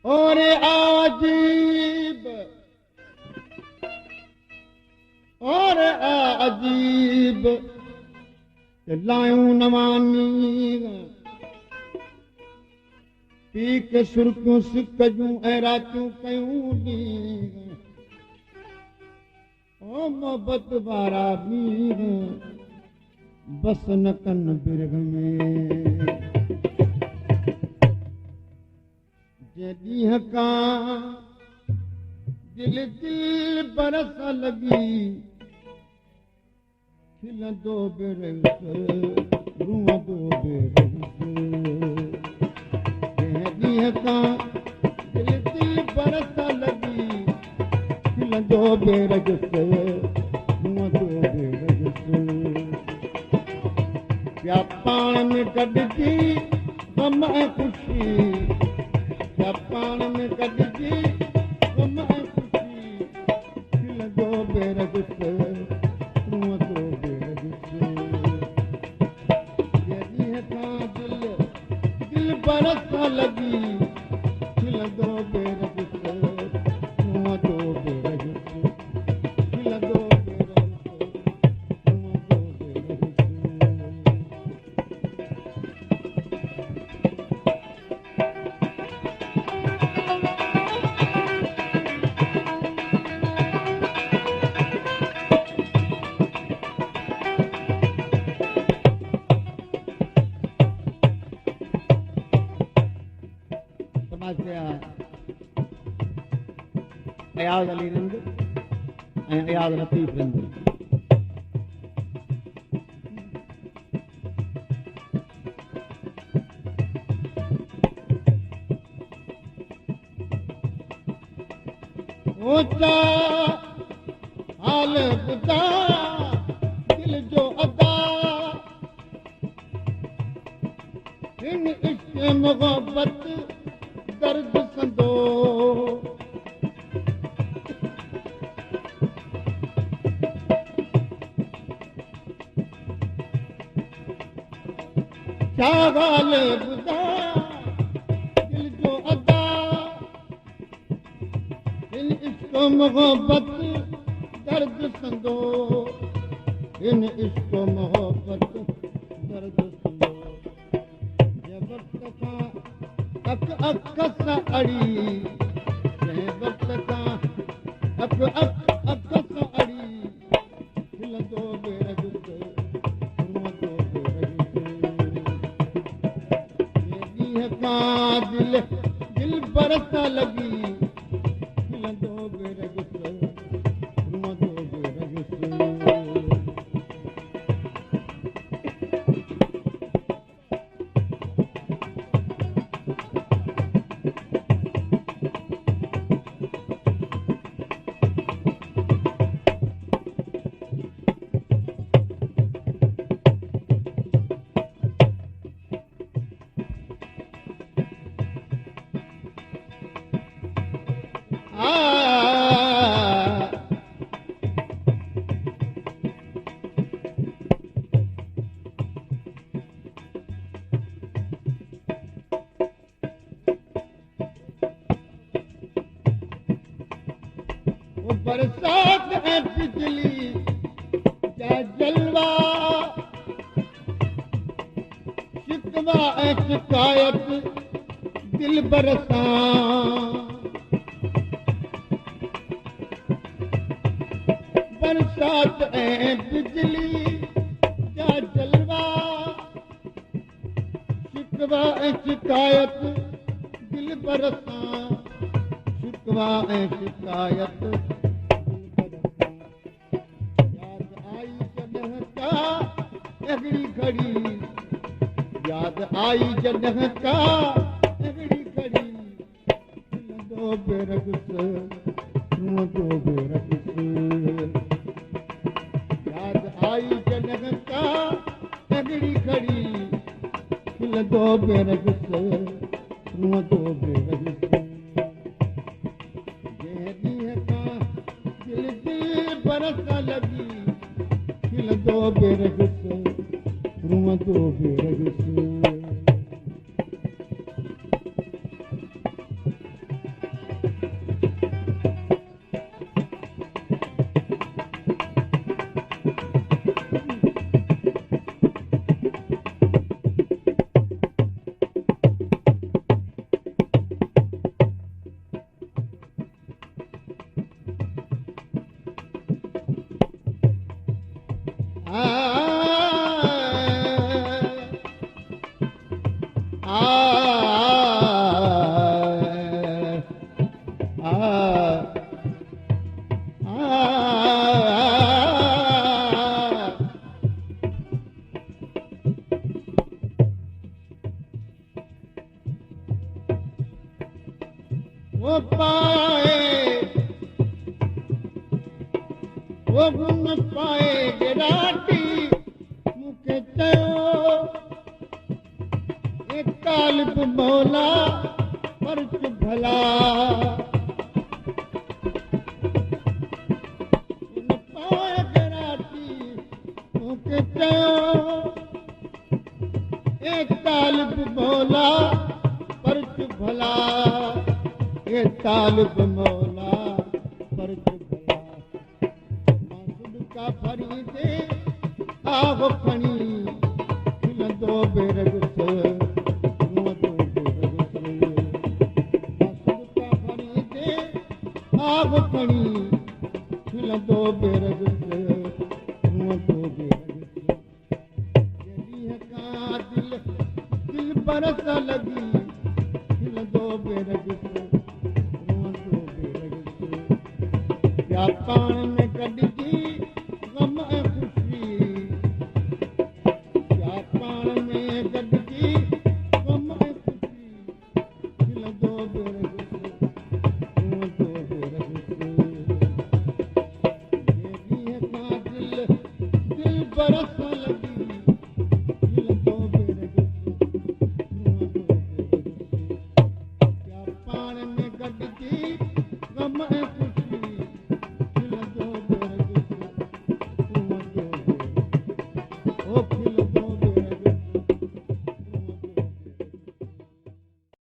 और अजीब और अजीब लायूं नवानी पी के सुर्खियूं सिक जूं ऐं रातियूं कयूं ॾींहं ओ मोहबत वारा मीर बस न कन बिरह में जे ॾींहं खां दिल दिल बरस लॻी खिलंदो बेरस रुअंदो बेरस जंहिं ॾींहं खां दिल दिल बरस लॻी खिलंदो बेरस रुअंदो बेरस पिया पाण में गॾिजी ग़म ऐं ख़ुशी पिया पाण में गॾिजी ग़म ऐं ख़ुशी खिलंदो बेरस रुअंदो बेरस जे ॾींहं खां दिल दिल बरस लॻी खिलंदो बेरस रुअंदो बेरस खिलंदो बेरस रुअंदो बेरस आवाज अली रंग ऐं आवाज लतीफ़ रंग ऊंचा हाल ॿुधा दिल जो अदा हिन इश्क़ मोहब्बत दर्द संदो छा ॻाल ॿुधा दिल जो अदा हिन इश्क़ मोहब्बत दर्द संदो हिन इश्क़ मोहब्बत दर्द संदो जंहिं वक़्त खां अख अख सां अड़ी जंहिं वक़्त खां अख अख अख सां अड़ी खिलंदो बेरस रुअंदो बेरस दिल दिल बरस लॻी खिलंदो बेरस रुअंदो बेरस बरसात ऐं बिजली जा जलवा शिकवा ऐं शिकायत दिलबर सां बरसात ऐं बिजली जा जलवा शिकवा ऐं शिकायत दिलबर सां शिकवा ऐं शिकायत घड़ी याद आई जॾहिं का अहिड़ी घड़ी खिलंदो बेरस रुअंदो बेरस बेरगस रोअंदो बेरगस जंहिं ॾींहं खां दिल दिल बरस लॻी खिलंदो बेरगस रोअंदो बेरगस वो पाए वो गुण पाए गिराटी मूंखे चयो ए तालिब मौला पर्च भला गुण पाए गिराटी मूंखे चयो ए तालिब मौला पर्च भला ए तालिब मौला पर्च भला मां का फरीदे आगो खणी खिलंदो बेरगस रोअंदो बेरगस मां का फरीदे आगो खणी खिलंदो बेरगस रोअंदो बेरगस जॾहिं खां दिल दिल बरस लॻी खिलंदो बेरगस या पाण में गॾिजी ग़म ऐं ख़ुशी या पाण में गॾिजी ग़म ऐं ख़ुशी खिलंदो बेरगस रोअंदो बेरगस जंहिं ॾींहं खां दिल दिल बरस लॻी खिलंदो बेरगस रोअंदो बेरगस या पाण में गॾिजी